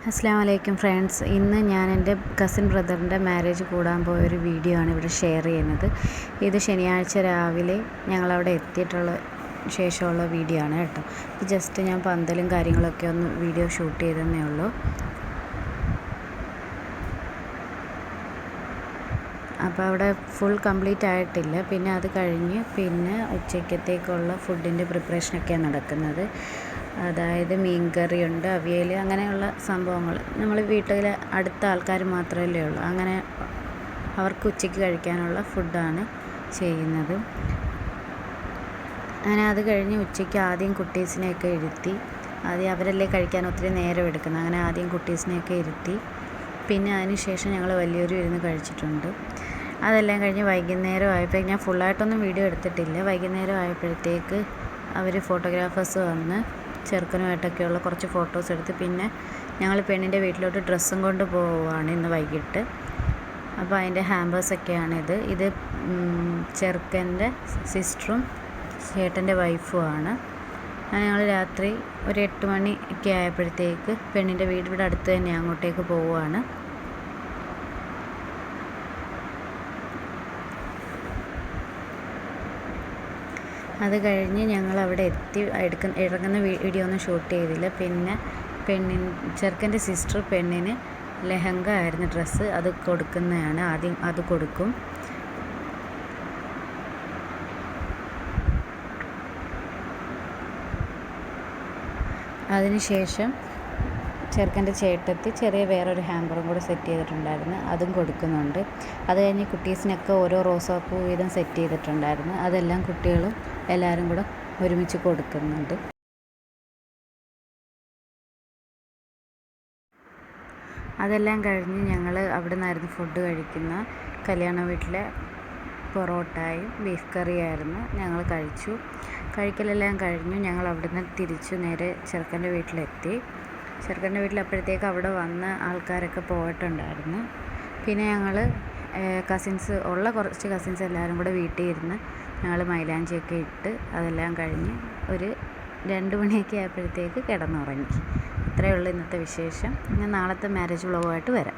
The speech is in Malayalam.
അസ്സലാമു അലൈക്കും ഫ്രണ്ട്സ്. ഇന്ന് ഞാൻ എൻ്റെ കസിൻ ബ്രദറിൻ്റെ മാരേജ് കൂടാൻ പോയൊരു വീഡിയോ ആണ് ഇവിടെ ഷെയർ ചെയ്യുന്നത്. ഇത് ശനിയാഴ്ച രാവിലെ ഞങ്ങളവിടെ എത്തിയിട്ടുള്ള ശേഷമുള്ള വീഡിയോ ആണ് കേട്ടോ. ഇത് ജസ്റ്റ് ഞാൻ പന്തലും കാര്യങ്ങളൊക്കെ ഒന്ന് വീഡിയോ ഷൂട്ട് ചെയ്തതന്നേ ഉള്ളൂ. അപ്പോൾ അവിടെ ഫുൾ കംപ്ലീറ്റ് ആയിട്ടില്ല. പിന്നെ അത് കഴിഞ്ഞ് പിന്നെ ഉച്ചക്കത്തേക്കുള്ള ഫുഡിൻ്റെ പ്രിപ്പറേഷനൊക്കെയാണ് നടക്കുന്നത്. അതായത് മീൻ കറിയുണ്ട്, അവിയൽ, അങ്ങനെയുള്ള സംഭവങ്ങൾ. നമ്മൾ വീട്ടിലെ അടുത്ത ആൾക്കാർ മാത്രമല്ലേ ഉള്ളൂ, അങ്ങനെ അവർക്ക് ഉച്ചയ്ക്ക് കഴിക്കാനുള്ള ഫുഡാണ് ചെയ്യുന്നത്. അങ്ങനെ അത് കഴിഞ്ഞ് ഉച്ചയ്ക്ക് ആദ്യം കുട്ടീസിനെയൊക്കെ ഇരുത്തി, ആദ്യം അവരല്ലേ കഴിക്കാൻ ഒത്തിരി നേരം എടുക്കുന്നത്, അങ്ങനെ ആദ്യം കുട്ടീസിനെയൊക്കെ ഇരുത്തി. പിന്നെ അതിന് ശേഷം ഞങ്ങൾ വലിയൊരു ഇരുന്ന് കഴിച്ചിട്ടുണ്ട്. അതെല്ലാം കഴിഞ്ഞ് വൈകുന്നേരം ആയപ്പോൾ, ഞാൻ ഫുള്ളായിട്ടൊന്നും വീഡിയോ എടുത്തിട്ടില്ല, വൈകുന്നേരം ആയപ്പോഴത്തേക്ക് അവർ ഫോട്ടോഗ്രാഫേഴ്സ് വന്ന് ചെറുക്കനുമായിട്ടൊക്കെയുള്ള കുറച്ച് ഫോട്ടോസ് എടുത്ത് പിന്നെ ഞങ്ങൾ പെണ്ണിൻ്റെ വീട്ടിലോട്ട് ഡ്രസ്സും കൊണ്ട് പോവുകയാണ് ഇന്ന് വൈകിട്ട്. അപ്പോൾ അതിൻ്റെ ഹാമ്പേഴ്സൊക്കെയാണിത്. ഇത് ചെറുക്കൻ്റെ സിസ്റ്ററും ചേട്ടൻ്റെ വൈഫുമാണ്. അങ്ങനെ ഞങ്ങൾ രാത്രി ഒരു 8 മണിയൊക്കെ ആയപ്പോഴത്തേക്ക് പെണ്ണിൻ്റെ വീട് ഇവിടെ അടുത്ത് തന്നെ, അങ്ങോട്ടേക്ക് പോവുകയാണ്. അത് കഴിഞ്ഞ് ഞങ്ങൾ അവിടെ എത്തി ഇറങ്ങുന്ന വീഡിയോ ഒന്നും ഷൂട്ട് ചെയ്തില്ല. പിന്നെ ചെറുക്കൻ്റെ സിസ്റ്റർ പെണ്ണിന് ലെഹങ്ക ആയിരുന്നു ഡ്രസ്സ്, അത് കൊടുക്കുന്നതാണ്. ആദ്യം അത് കൊടുക്കും. അതിനുശേഷം ചെറുക്കൻ്റെ ചേട്ടത്തി ചെറിയ വേറൊരു ഹാമ്പറും കൂടെ സെറ്റ് ചെയ്തിട്ടുണ്ടായിരുന്നു, അതും കൊടുക്കുന്നുണ്ട്. അത് കഴിഞ്ഞ് കുട്ടീസിനൊക്കെ ഓരോ റോസാപ്പൂ വീതം സെറ്റ് ചെയ്തിട്ടുണ്ടായിരുന്നു, അതെല്ലാം കുട്ടികളും എല്ലാവരും കൂടെ ഒരുമിച്ച് കൊടുക്കുന്നുണ്ട്. അതെല്ലാം കഴിഞ്ഞ് ഞങ്ങൾ അവിടെ നിന്നായിരുന്നു ഫുഡ് കഴിക്കുന്ന. കല്യാണ വീട്ടിലെ പൊറോട്ടയും ബീഫ് കറിയായിരുന്നു, ഞങ്ങൾ കഴിച്ചു. കഴിക്കലെല്ലാം കഴിഞ്ഞു ഞങ്ങൾ അവിടെ നിന്ന് തിരിച്ചു നേരെ ചെറുക്കൻ്റെ വീട്ടിലെത്തി. ചെറുക്കൻ്റെ വീട്ടിൽ അപ്പോഴത്തേക്ക് അവിടെ വന്ന ആൾക്കാരൊക്കെ പോയിട്ടുണ്ടായിരുന്നു. പിന്നെ ഞങ്ങൾ കുറച്ച് കസിൻസ് എല്ലാവരും കൂടെ വീട്ടിൽ ഇരുന്ന് ഞങ്ങൾ മൈലാഞ്ചിയൊക്കെ ഇട്ട് അതെല്ലാം കഴിഞ്ഞ് ഒരു 2 മണിയൊക്കെ ആയപ്പോഴത്തേക്ക് കിടന്നുറങ്ങി. ഇത്രയേ ഉള്ളൂ ഇന്നത്തെ വിശേഷം. ഞാൻ നാളത്തെ മാരേജ് വ്ളോഗുമായിട്ട് വരാം.